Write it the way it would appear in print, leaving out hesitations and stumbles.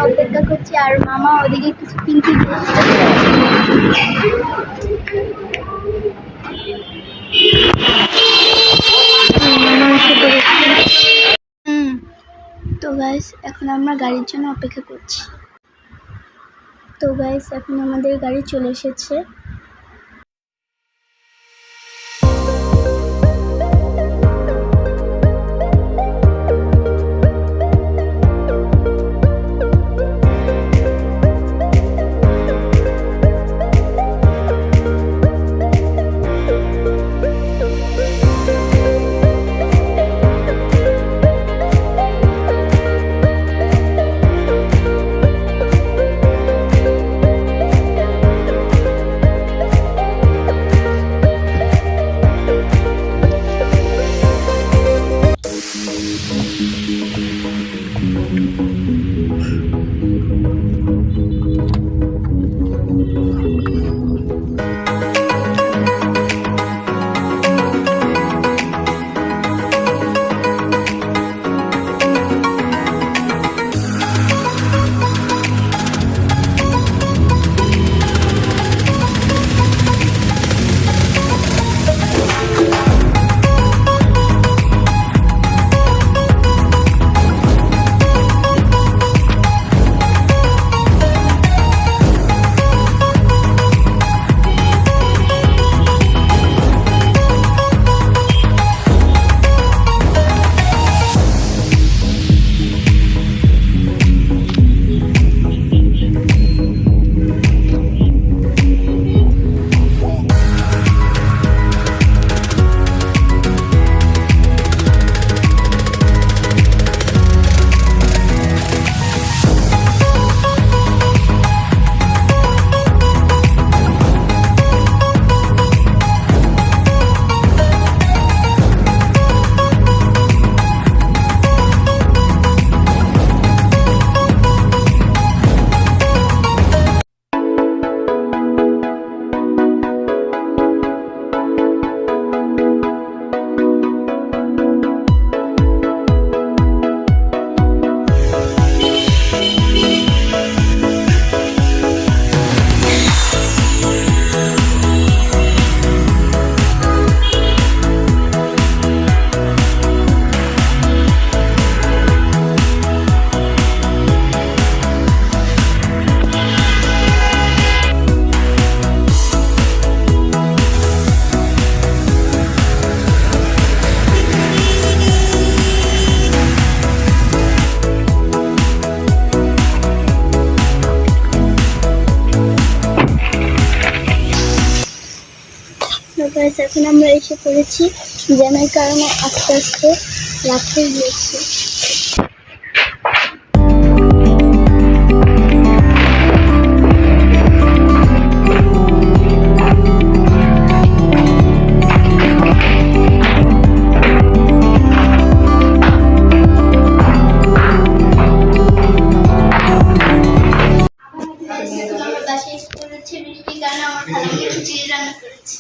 অপেক্ষা করছি। আর মামা ওদিকে কিছু কিনতে তো গাইস এখন আমরা গাড়ির জন্য অপেক্ষা করছি। তো গাইস এখন আমাদের গাড়ি চলে এসেছে। এখন আমরা এসে পড়েছি, জ্যামের কারণে আস্তে আস্তে রাত হয়ে গিয়েছে। বাসায় এসে পড়েছে বৃষ্টির কারণে আমার খালাকে খিচুড়ি রান্না করেছে।